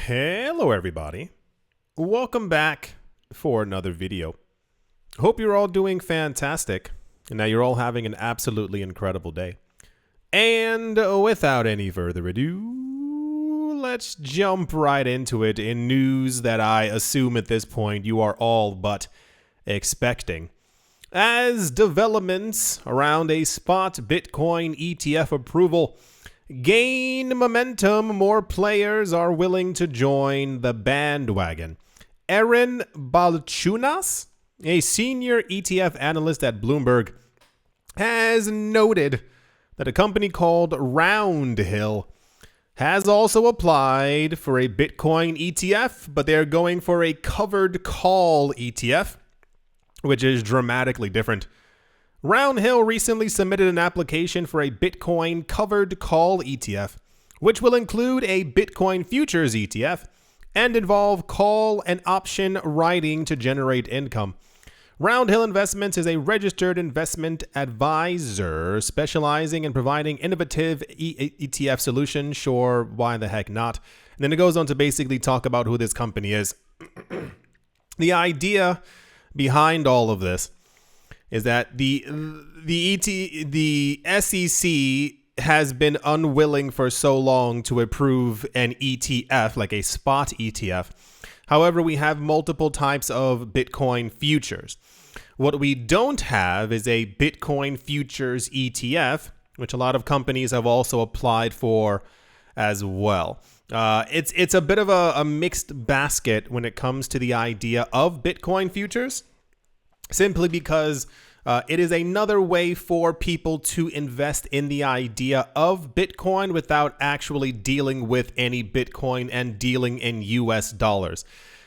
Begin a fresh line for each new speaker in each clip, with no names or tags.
Hello everybody, welcome back for another video. Hope you're all doing fantastic and that you're all having an absolutely incredible day. And without any further ado, let's jump right into it in news that I assume at this point you are all but expecting. As developments around a spot Bitcoin ETF approval gain momentum, more players are willing to join the bandwagon. Aaron Balchunas, a senior ETF analyst at Bloomberg, has noted that a company called Roundhill has also applied for a Bitcoin ETF, but they're going for a covered call ETF, which is dramatically different. Roundhill recently submitted an application for a Bitcoin covered call ETF, which will include a Bitcoin futures ETF and involve call and option writing to generate income. Roundhill Investments is a registered investment advisor specializing in providing innovative ETF solutions. Sure, why the heck not? And then it goes on to basically talk about who this company is. The idea behind all of this is that the SEC has been unwilling for so long to approve an ETF, like a spot ETF. However, we have multiple types of Bitcoin futures. What we don't have is a Bitcoin futures ETF, which a lot of companies have also applied for as well. It's a bit of a mixed basket when it comes to the idea of Bitcoin futures, simply because it is another way for people to invest in the idea of Bitcoin without actually dealing with any Bitcoin and dealing in US dollars.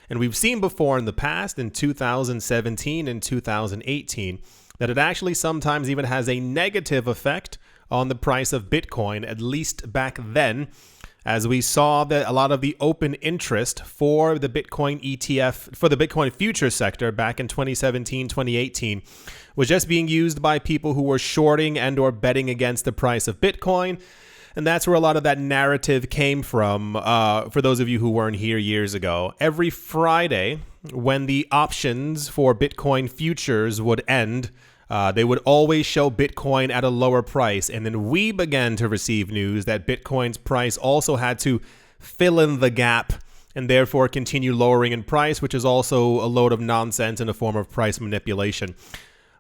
And we've seen before in the past, in 2017 and 2018, that it actually sometimes even has a negative effect on the price of Bitcoin, at least back then, as we saw that a lot of the open interest for the Bitcoin ETF, for the Bitcoin futures sector back in 2017, 2018, was just being used by people who were shorting and or betting against the price of Bitcoin. And that's where a lot of that narrative came from, for those of you who weren't here years ago. Every Friday, when the options for Bitcoin futures would end, they would always show Bitcoin at a lower price. And then we began to receive news that Bitcoin's price also had to fill in the gap and therefore continue lowering in price, which is also a load of nonsense and a form of price manipulation.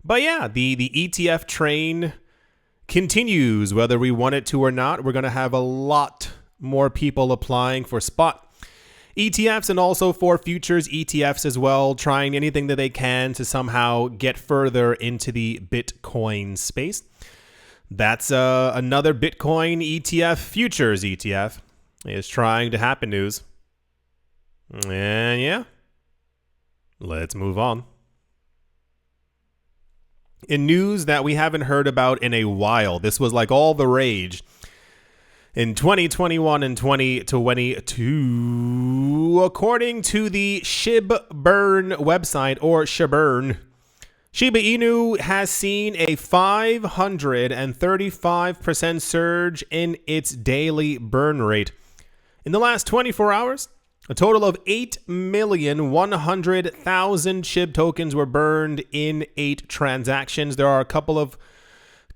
But yeah, the ETF train continues, whether we want it to or not. We're going to have a lot more people applying for spot ETFs and also for futures ETFs as well, trying anything that they can to somehow get further into the Bitcoin space. That's another Bitcoin ETF, futures ETF, is trying to happen news. And yeah, let's move on. In news that we haven't heard about in a while, this was like all the rage in 2021 and 2022, according to the Shiba Inu website, or Shiba Inu has seen a 535% surge in its daily burn rate. In the last 24 hours, a total of 8,100,000 SHIB tokens were burned in 8 transactions. There are a couple of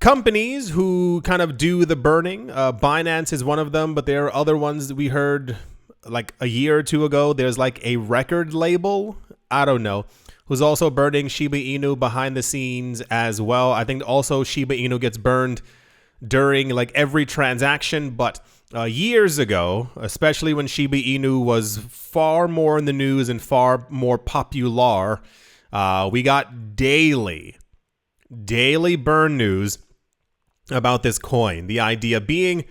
companies who kind of do the burning. Binance is one of them, but there are other ones that we heard like a year or two ago. There's like a record label, I don't know, who's also burning Shiba Inu behind the scenes as well. I think also Shiba Inu gets burned during like every transaction, but years ago, especially when Shiba Inu was far more in the news and far more popular, we got daily burn news about this coin. The idea being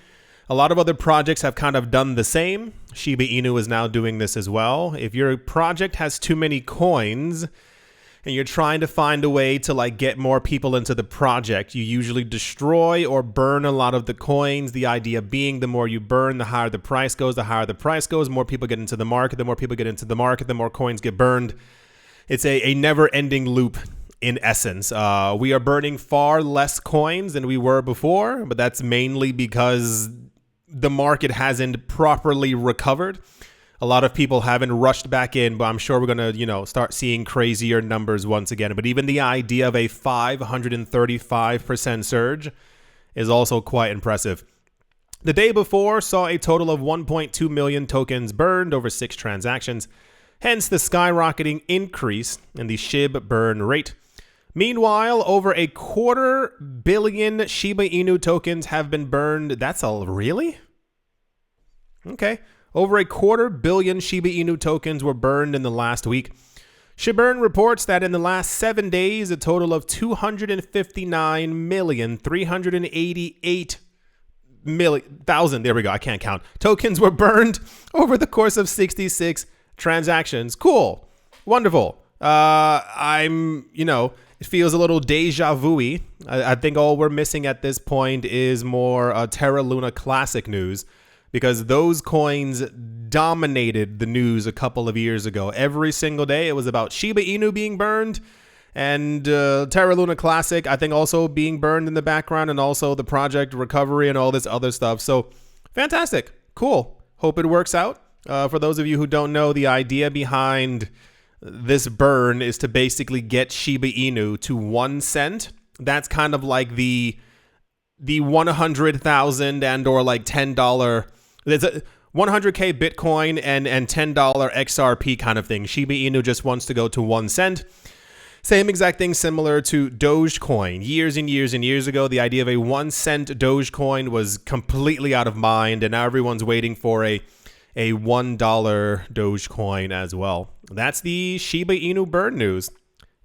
a lot of other projects have kind of done the same. Shiba Inu is now doing this as well. If your project has too many coins and you're trying to find a way to like get more people into the project, you usually destroy or burn a lot of the coins. The idea being the more you burn, the higher the price goes. The higher the price goes, more people get into the market. The more people get into the market, the more coins get burned. It's a never-ending loop in essence. We are burning far less coins than we were before, but that's mainly because the market hasn't properly recovered. A lot of people haven't rushed back in, but I'm sure we're going to, start seeing crazier numbers once again. But even the idea of a 535% surge is also quite impressive. The day before saw a total of 1.2 million tokens burned over 6 transactions, hence the skyrocketing increase in the SHIB burn rate. Meanwhile, over a 250 million Shiba Inu tokens have been burned. That's all, really? Okay. Over a 250 million Shiba Inu tokens were burned in the last week. Shibburn reports that in the last 7 days, a total of 259,388,000, there we go, I can't count, tokens were burned over the course of 66 transactions. Cool. Wonderful. It feels a little deja vu-y. I think all we're missing at this point is more Terra Luna Classic news, because those coins dominated the news a couple of years ago. Every single day, it was about Shiba Inu being burned and Terra Luna Classic, I think, also being burned in the background, and also the project recovery and all this other stuff. So fantastic. Cool. Hope it works out. For those of you who don't know, the idea behind this burn is to basically get Shiba Inu to 1 cent. That's kind of like the 100,000 and or like $10. There's a 100K Bitcoin and $10 XRP kind of thing. Shiba Inu just wants to go to 1 cent. Same exact thing similar to Dogecoin. Years and years and years ago, the idea of a 1 cent Dogecoin was completely out of mind, and now everyone's waiting for a $1 Dogecoin as well. That's the Shiba Inu burn news.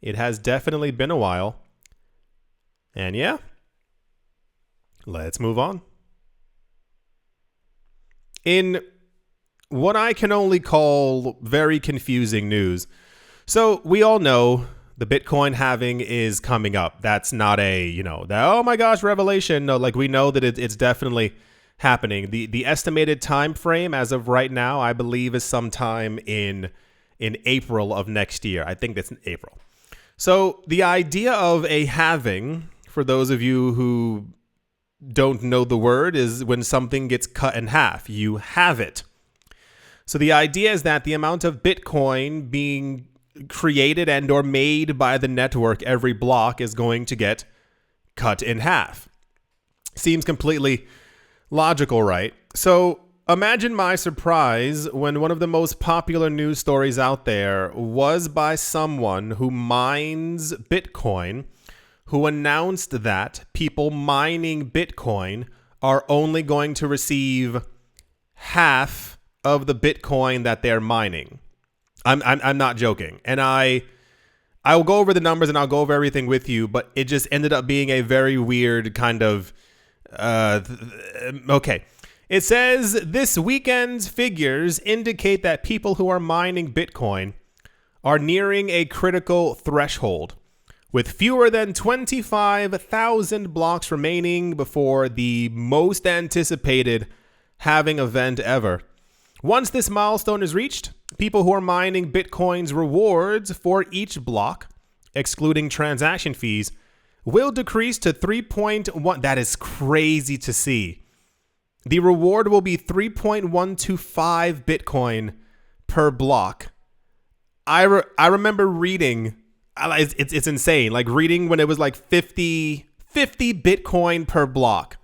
It has definitely been a while. And yeah, let's move on. In what I can only call very confusing news. So we all know the Bitcoin halving is coming up. That's not a, oh my gosh, revelation. No, like we know that it's definitely happening. The estimated time frame as of right now, I believe, is sometime in April of next year. I think that's in April. So the idea of a halving, for those of you who don't know the word, is when something gets cut in half. You have it. So the idea is that the amount of Bitcoin being created and or made by the network every block is going to get cut in half. Seems completely logical, right? So imagine my surprise when one of the most popular news stories out there was by someone who mines Bitcoin, who announced that people mining Bitcoin are only going to receive half of the Bitcoin that they're mining. I'm not joking. And I will go over the numbers and I'll go over everything with you, but it just ended up being a very weird kind of, okay. It says this weekend's figures indicate that people who are mining Bitcoin are nearing a critical threshold, with fewer than 25,000 blocks remaining before the most anticipated halving event ever. Once this milestone is reached, people who are mining Bitcoin's rewards for each block, excluding transaction fees, will decrease to 3.1. That is crazy to see. The reward will be 3.125 Bitcoin per block. I remember reading, it's insane, like reading when it was like 50 Bitcoin per block,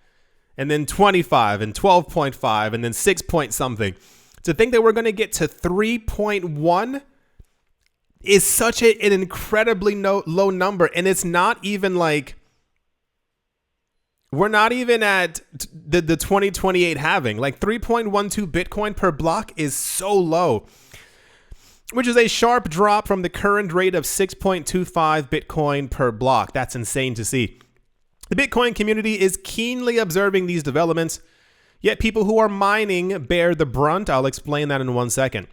and then 25 and 12.5 and then 6 point something. To think that we're going to get to 3.1 is such an incredibly low number. And it's not even like, we're not even at the 2028 halving. Like 3.12 Bitcoin per block is so low, which is a sharp drop from the current rate of 6.25 Bitcoin per block. That's insane to see. The Bitcoin community is keenly observing these developments, yet people who are mining bear the brunt. I'll explain that in 1 second.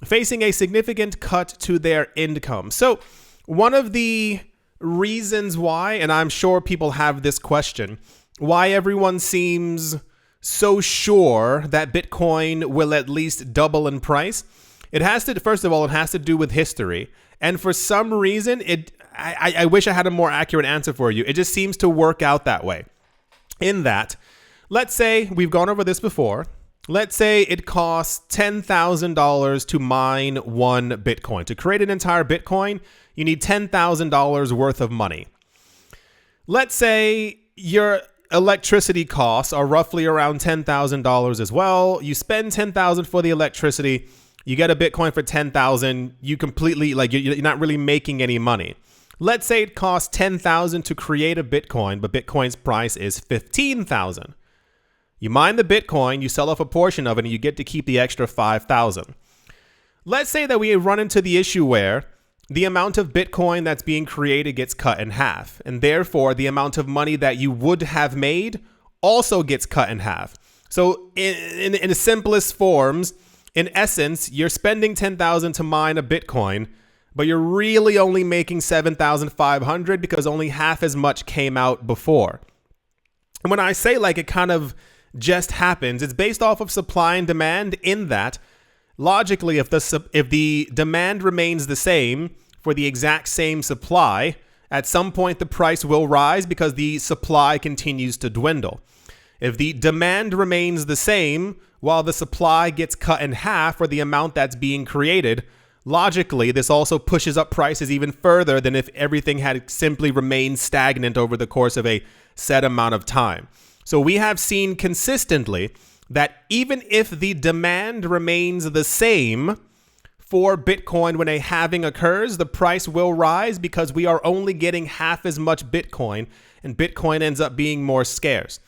Facing a significant cut to their income. So one of the reasons why, and I'm sure people have this question, why everyone seems so sure that Bitcoin will at least double in price, it has to, first of all, it has to do with history. And for some reason, I wish I had a more accurate answer for you. It just seems to work out that way. In that, let's say, we've gone over this before, Let's say it costs $10,000 to mine one Bitcoin. To create an entire Bitcoin, you need $10,000 worth of money. Let's say your electricity costs are roughly around $10,000 as well. You spend $10,000 for the electricity, you get a Bitcoin for $10,000. You completely, you're not really making any money. Let's say it costs $10,000 to create a Bitcoin, but Bitcoin's price is $15,000. You mine the Bitcoin, you sell off a portion of it, and you get to keep the extra $5,000. Let's say that we run into the issue where the amount of Bitcoin that's being created gets cut in half, and therefore the amount of money that you would have made also gets cut in half. So in the simplest forms, in essence, you're spending $10,000 to mine a Bitcoin, but you're really only making $7,500 because only half as much came out before. And when I say it kind of just happens, it's based off of supply and demand, in that logically, if the demand remains the same for the exact same supply, at some point the price will rise because the supply continues to dwindle. If the demand remains the same while the supply gets cut in half for the amount that's being created, logically, this also pushes up prices even further than if everything had simply remained stagnant over the course of a set amount of time. So we have seen consistently that even if the demand remains the same for Bitcoin when a halving occurs, the price will rise because we are only getting half as much Bitcoin, and Bitcoin ends up being more scarce.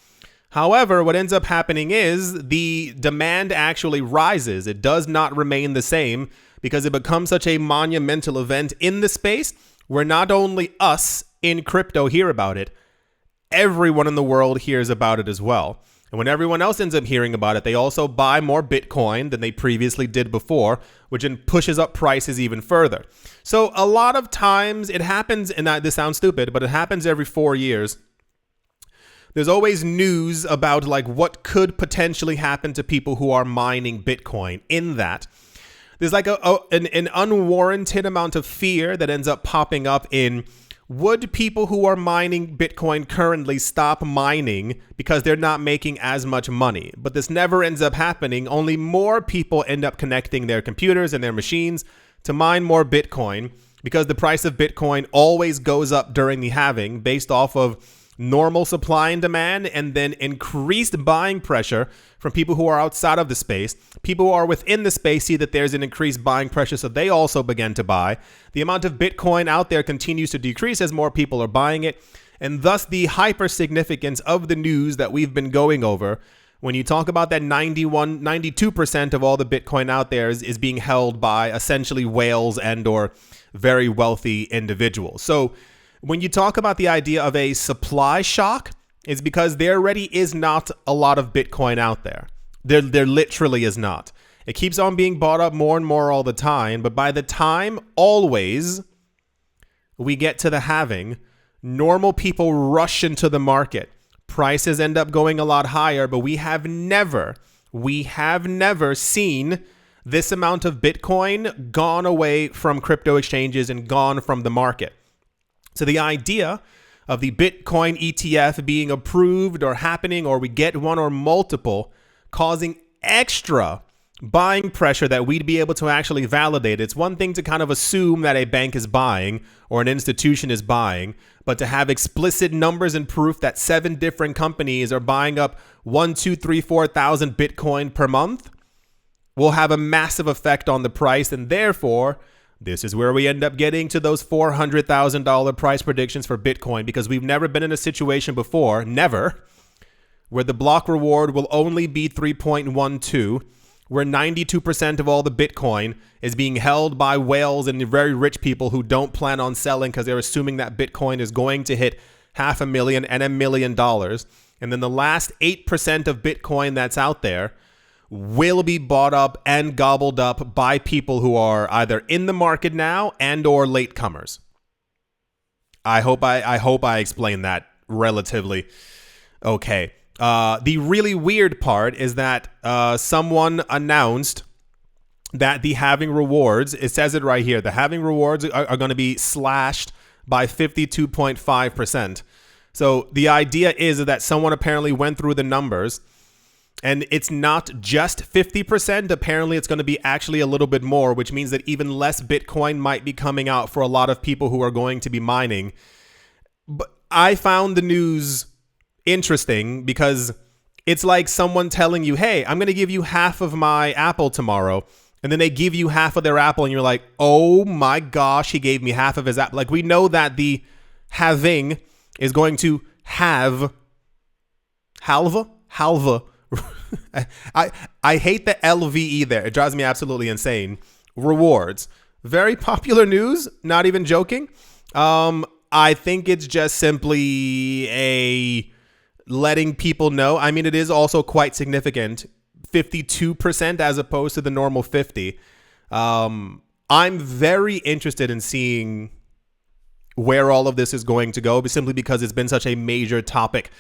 However, what ends up happening is the demand actually rises. It does not remain the same because it becomes such a monumental event in the space where not only us in crypto hear about it, everyone in the world hears about it as well. And when everyone else ends up hearing about it, they also buy more Bitcoin than they previously did before, which then pushes up prices even further. So a lot of times it happens, and this sounds stupid, but it happens every 4 years. There's always news about what could potentially happen to people who are mining Bitcoin, in that there's an unwarranted amount of fear that ends up popping up in, would people who are mining Bitcoin currently stop mining because they're not making as much money? But this never ends up happening. Only more people end up connecting their computers and their machines to mine more Bitcoin because the price of Bitcoin always goes up during the halving based off of normal supply and demand, and then increased buying pressure from people who are outside of the space. People who are within the space see that there's an increased buying pressure, so they also begin to buy. The amount of Bitcoin out there continues to decrease as more people are buying it, and thus the hyper significance of the news that we've been going over. When you talk about that 92% of all the Bitcoin out there is being held by essentially whales and or very wealthy individuals. So when you talk about the idea of a supply shock, it's because there already is not a lot of Bitcoin out there. There literally is not. It keeps on being bought up more and more all the time, but by the time always we get to the halving, normal people rush into the market. Prices end up going a lot higher, but we have never seen this amount of Bitcoin gone away from crypto exchanges and gone from the market. So the idea of the Bitcoin ETF being approved or happening, or we get one or multiple, causing extra buying pressure that we'd be able to actually validate. It's one thing to kind of assume that a bank is buying or an institution is buying, but to have explicit numbers and proof that 7 different companies are buying up 1, 2, 3, 4,000 Bitcoin per month will have a massive effect on the price, and therefore this is where we end up getting to those $400,000 price predictions for Bitcoin, because we've never been in a situation before, never, where the block reward will only be 3.12, where 92% of all the Bitcoin is being held by whales and very rich people who don't plan on selling because they're assuming that Bitcoin is going to hit $500,000 and $1 million. And then the last 8% of Bitcoin that's out there will be bought up and gobbled up by people who are either in the market now and or latecomers. I hope I explained that relatively okay. The really weird part is that someone announced that the halving rewards, it says it right here, the halving rewards are going to be slashed by 52.5%. So the idea is that someone apparently went through the numbers And it's not just 50%. Apparently, it's going to be actually a little bit more, which means that even less Bitcoin might be coming out for a lot of people who are going to be mining. But I found the news interesting because it's like someone telling you, hey, I'm going to give you half of my apple tomorrow. And then they give you half of their apple and you're like, oh my gosh, he gave me half of his apple. Like, we know that the halving is going to halve. I hate the LVE there. It drives me absolutely insane. Rewards. Very popular news. Not even joking. I think it's just simply a letting people know. I mean, it is also quite significant. 52% as opposed to the normal 50. I'm very interested in seeing where all of this is going to go, simply because it's been such a major topic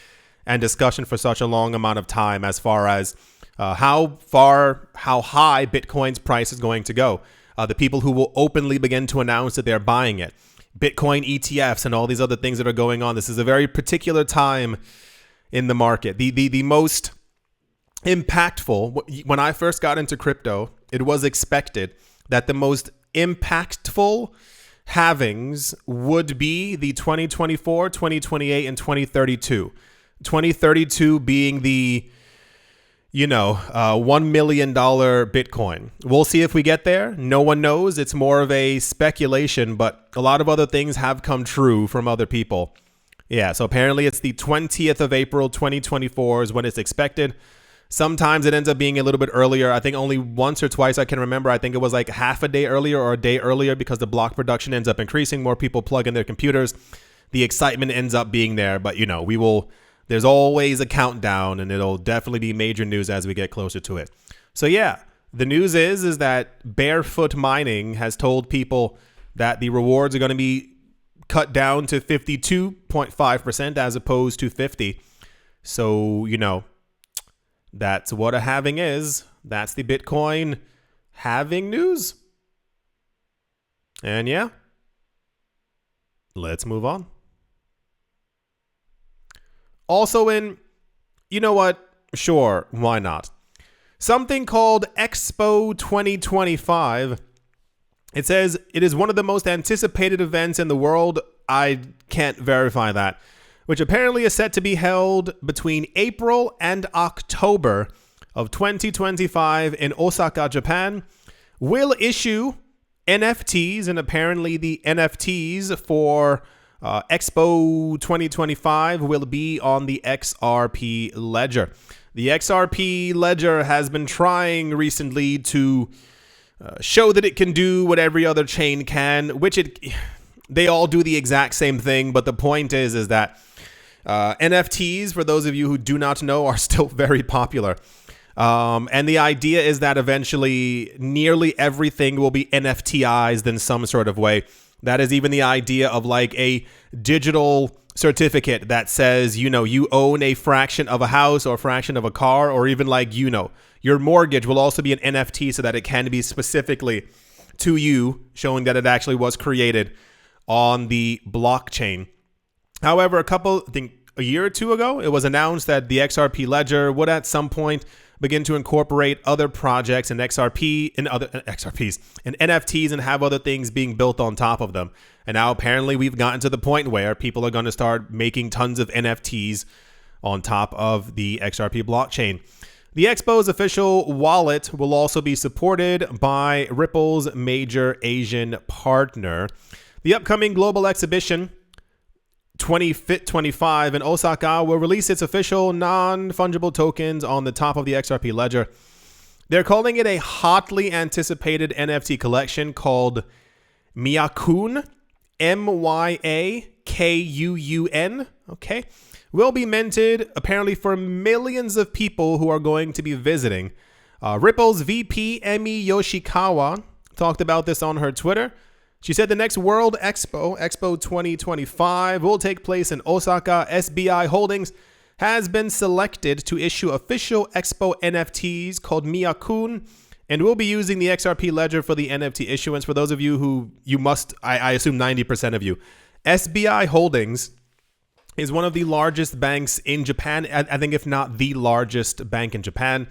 and discussion for such a long amount of time as far as how high Bitcoin's price is going to go. The people who will openly begin to announce that they're buying it. Bitcoin ETFs and all these other things that are going on. This is a very particular time in the market. The most impactful, when I first got into crypto, it was expected that the most impactful halvings would be the 2024, 2028, and 2032. 2032 being the, $1 million Bitcoin. We'll see if we get there. No one knows. It's more of a speculation, but a lot of other things have come true from other people. Yeah, so apparently it's the 20th of April, 2024 is when it's expected. Sometimes it ends up being a little bit earlier. I think only once or twice I can remember. I think it was like half a day earlier or a day earlier because the block production ends up increasing. More people plug in their computers. The excitement ends up being there. But, there's always a countdown, and it'll definitely be major news as we get closer to it. So, yeah, the news is that Barefoot Mining has told people that the rewards are going to be cut down to 52.5% as opposed to 50. So, that's what a halving is. That's the Bitcoin halving news. And yeah, let's move on. Also sure, why not? Something called Expo 2025. It says it is one of the most anticipated events in the world. I can't verify that. Which apparently is set to be held between April and October of 2025 in Osaka, Japan. Will issue NFTs, and apparently the NFTs for Expo 2025 will be on the XRP ledger. The XRP ledger has been trying recently to show that it can do what every other chain can, which they all do the exact same thing. But the point is that NFTs, for those of you who do not know, are still very popular. And the idea is that eventually nearly everything will be NFTized in some sort of way. That is even the idea of like a digital certificate that says, you own a fraction of a house or a fraction of a car, or even like, your mortgage will also be an NFT so that it can be specifically to you, showing that it actually was created on the blockchain. However, a year or two ago, it was announced that the XRP ledger would at some point begin to incorporate other projects and XRP and other XRPs and NFTs and have other things being built on top of them. And now apparently we've gotten to the point where people are going to start making tons of NFTs on top of the XRP blockchain. The Expo's official wallet will also be supported by Ripple's major Asian partner. The upcoming global exhibition 2025 in Osaka will release its official non-fungible tokens on the top of the XRP ledger. They're calling it a hotly anticipated NFT collection called Myakun, Myakun, okay, will be minted apparently for millions of people who are going to be visiting. Ripple's VP Emi Yoshikawa talked about this on her Twitter. She said the next World Expo, Expo 2025, will take place in Osaka. SBI Holdings has been selected to issue official Expo NFTs called Myakun, and will be using the XRP ledger for the NFT issuance. For those of you who I assume 90% of you, SBI Holdings is one of the largest banks in Japan. I think if not the largest bank in Japan.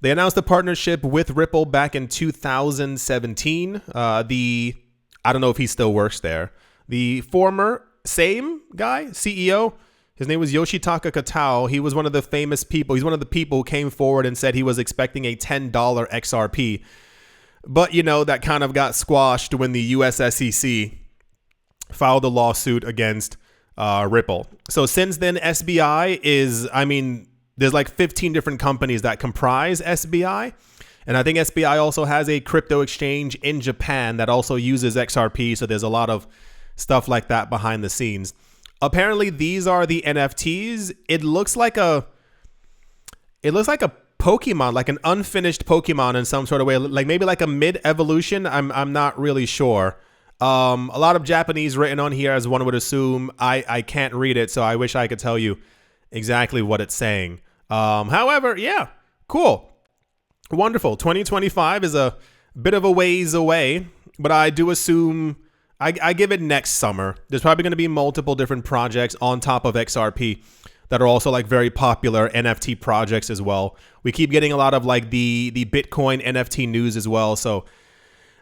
They announced a partnership with Ripple back in 2017. I don't know if he still works there. The former same guy, CEO, his name was Yoshitaka Katao. He was one of the famous people. He's one of the people who came forward and said he was expecting a $10 XRP. But, that kind of got squashed when the US SEC filed a lawsuit against Ripple. So since then, SBI is, there's like 15 different companies that comprise SBI. And I think SBI also has a crypto exchange in Japan that also uses XRP. So there's a lot of stuff like that behind the scenes. Apparently, these are the NFTs. It looks like a Pokemon, like an unfinished Pokemon in some sort of way, like maybe like a mid-evolution. I'm not really sure. A lot of Japanese written on here, as one would assume. I can't read it, so I wish I could tell you exactly what it's saying. However, yeah, cool. Wonderful. 2025 is a bit of a ways away, but I do assume I give it next summer. There's probably going to be multiple different projects on top of XRP that are also like very popular NFT projects as well. We keep getting a lot of like the Bitcoin NFT news as well. So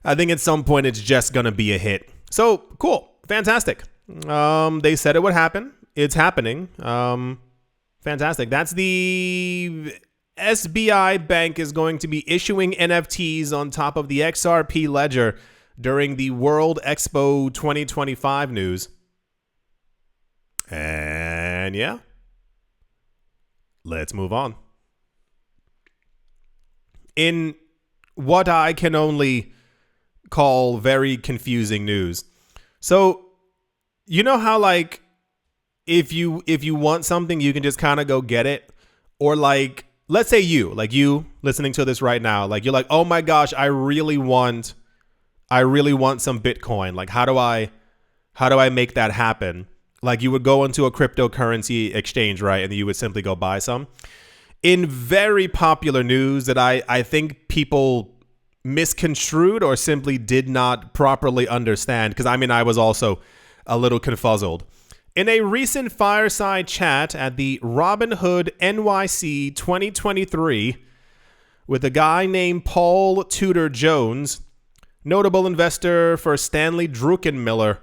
I think at some point it's just going to be a hit. So cool. Fantastic. They said it would happen. It's happening. Fantastic. That's the SBI Bank is going to be issuing NFTs on top of the XRP ledger during the World Expo 2025 news. And yeah, let's move on. In what I can only call very confusing news. So, you know how like if you want something, you can just kind of go get it, or like let's say you listening to this right now, like you're like, "Oh my gosh, I really want some Bitcoin. Like how do I make that happen?" Like you would go into a cryptocurrency exchange, right? And you would simply go buy some. In very popular news that I think people misconstrued or simply did not properly understand, because I was also a little confuzzled. In a recent fireside chat at the Robinhood NYC 2023 with a guy named Paul Tudor Jones, notable investor for Stanley Druckenmiller,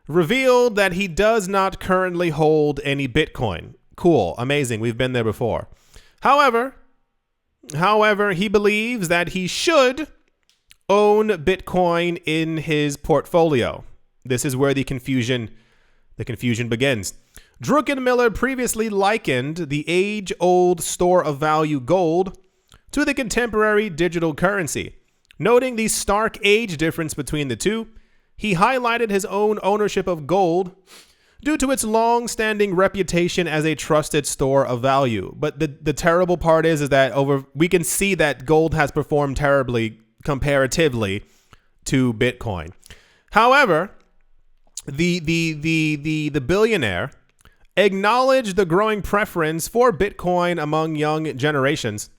revealed that he does not currently hold any Bitcoin. Cool, amazing, we've been there before. However, he believes that he should own Bitcoin in his portfolio. This is where the confusion begins. Druckenmiller previously likened the age-old store of value gold to the contemporary digital currency. Noting the stark age difference between the two, he highlighted his own ownership of gold due to its long-standing reputation as a trusted store of value. But the terrible part is that we can see that gold has performed terribly comparatively to Bitcoin. However, the billionaire acknowledged the growing preference for Bitcoin among young generations,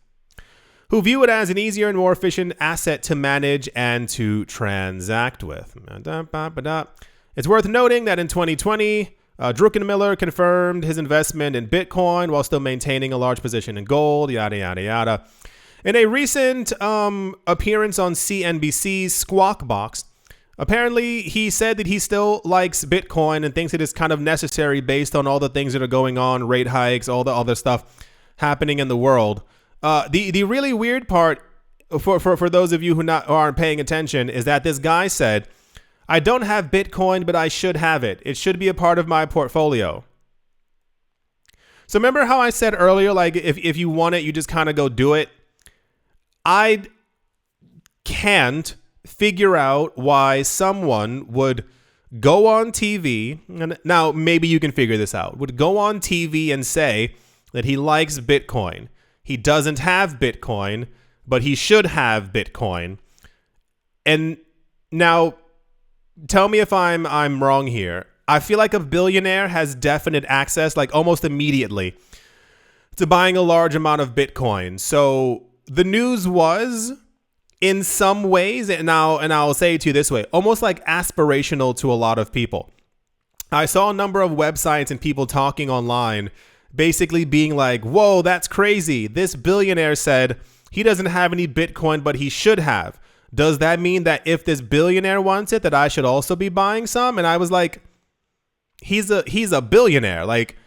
who view it as an easier and more efficient asset to manage and to transact with. It's worth noting that in 2020, Druckenmiller confirmed his investment in Bitcoin while still maintaining a large position in gold, yada, yada, yada. In a recent appearance on CNBC's Squawk Box, apparently he said that he still likes Bitcoin and thinks it is kind of necessary based on all the things that are going on, rate hikes, all the other stuff happening in the world. The really weird part for those of you who aren't paying attention is that this guy said, "I don't have Bitcoin, but I should have it. It should be a part of my portfolio." So remember how I said earlier, like if you want it, you just kind of go do it. I can't figure out why someone would go on TV, and now maybe you can figure this out, would go on TV and say that he likes Bitcoin. He doesn't have Bitcoin, but he should have Bitcoin. And now, tell me if I'm wrong here. I feel like a billionaire has definite access, like almost immediately, to buying a large amount of Bitcoin. So the news was, in some ways, and I'll say it to you this way, almost like aspirational to a lot of people. I saw a number of websites and people talking online basically being like, whoa, that's crazy. This billionaire said he doesn't have any Bitcoin, but he should have. Does that mean that if this billionaire wants it, that I should also be buying some? And I was like, he's a billionaire. Like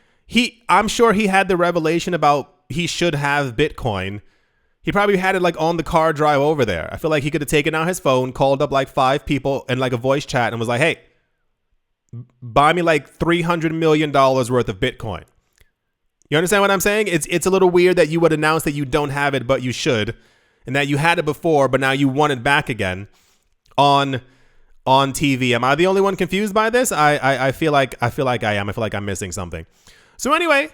I'm sure he had the revelation about he should have Bitcoin. He probably had it like on the car drive over there. I feel like he could have taken out his phone, called up like 5 people in like a voice chat and was like, hey, buy me like $300 million worth of Bitcoin. You understand what I'm saying? It's a little weird that you would announce that you don't have it, but you should, and that you had it before, but now you want it back again on TV. Am I the only one confused by this? I feel like I am. I feel like I'm missing something. So anyway,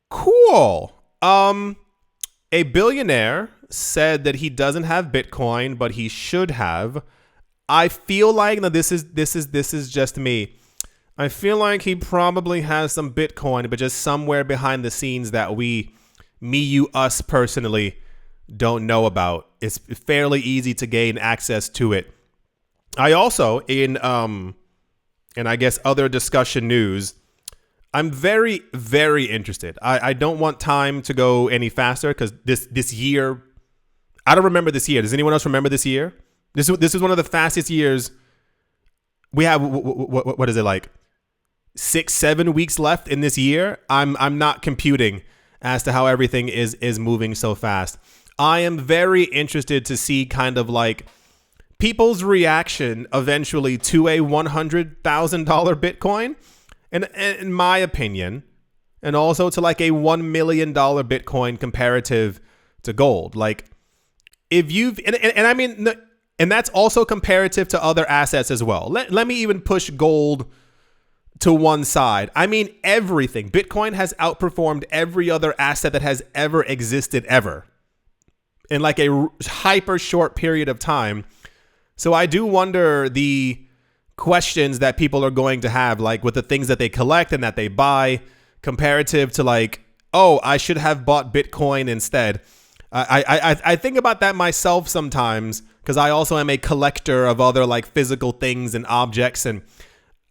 cool. A billionaire said that he doesn't have Bitcoin, but he should have. I feel like, now this is just me. I feel like he probably has some Bitcoin, but just somewhere behind the scenes that us personally don't know about. It's fairly easy to gain access to it. I also, in I guess other discussion news, I'm very, very interested. I don't want time to go any faster because this year, I don't remember this year. Does anyone else remember this year? This is one of the fastest years. We have, what is it, like 6-7 weeks left in this year? I'm not computing as to how everything is moving so fast. I am very interested to see kind of like people's reaction eventually to a $100,000 Bitcoin. And in my opinion, and also to like a $1 million Bitcoin comparative to gold. Like if you've, and I mean, and that's also comparative to other assets as well. Let me even push gold to one side. I mean, everything. Bitcoin has outperformed every other asset that has ever existed ever in like a hyper short period of time. So I do wonder the questions that people are going to have, like with the things that they collect and that they buy, comparative to like, oh, I should have bought Bitcoin instead. I think about that myself sometimes because I also am a collector of other like physical things and objects, and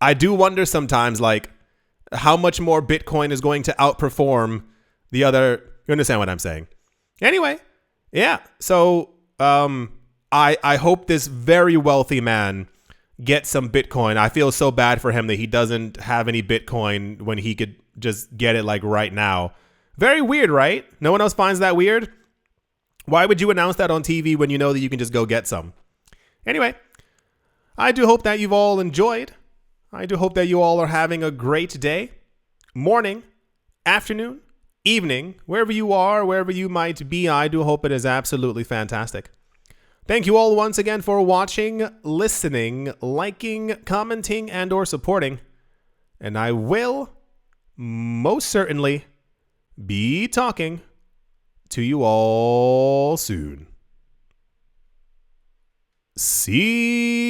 I do wonder sometimes like how much more Bitcoin is going to outperform the other. You understand what I'm saying? Anyway, yeah. So I hope this very wealthy man gets some Bitcoin. I feel so bad for him that he doesn't have any Bitcoin when he could just get it like right now. Very weird, right? No one else finds that weird? Why would you announce that on TV when you know that you can just go get some? Anyway, I do hope that you've all enjoyed. I do hope that you all are having a great day, morning, afternoon, evening, wherever you are, wherever you might be. I do hope it is absolutely fantastic. Thank you all once again for watching, listening, liking, commenting, and or supporting. And I will most certainly be talking to you all soon. See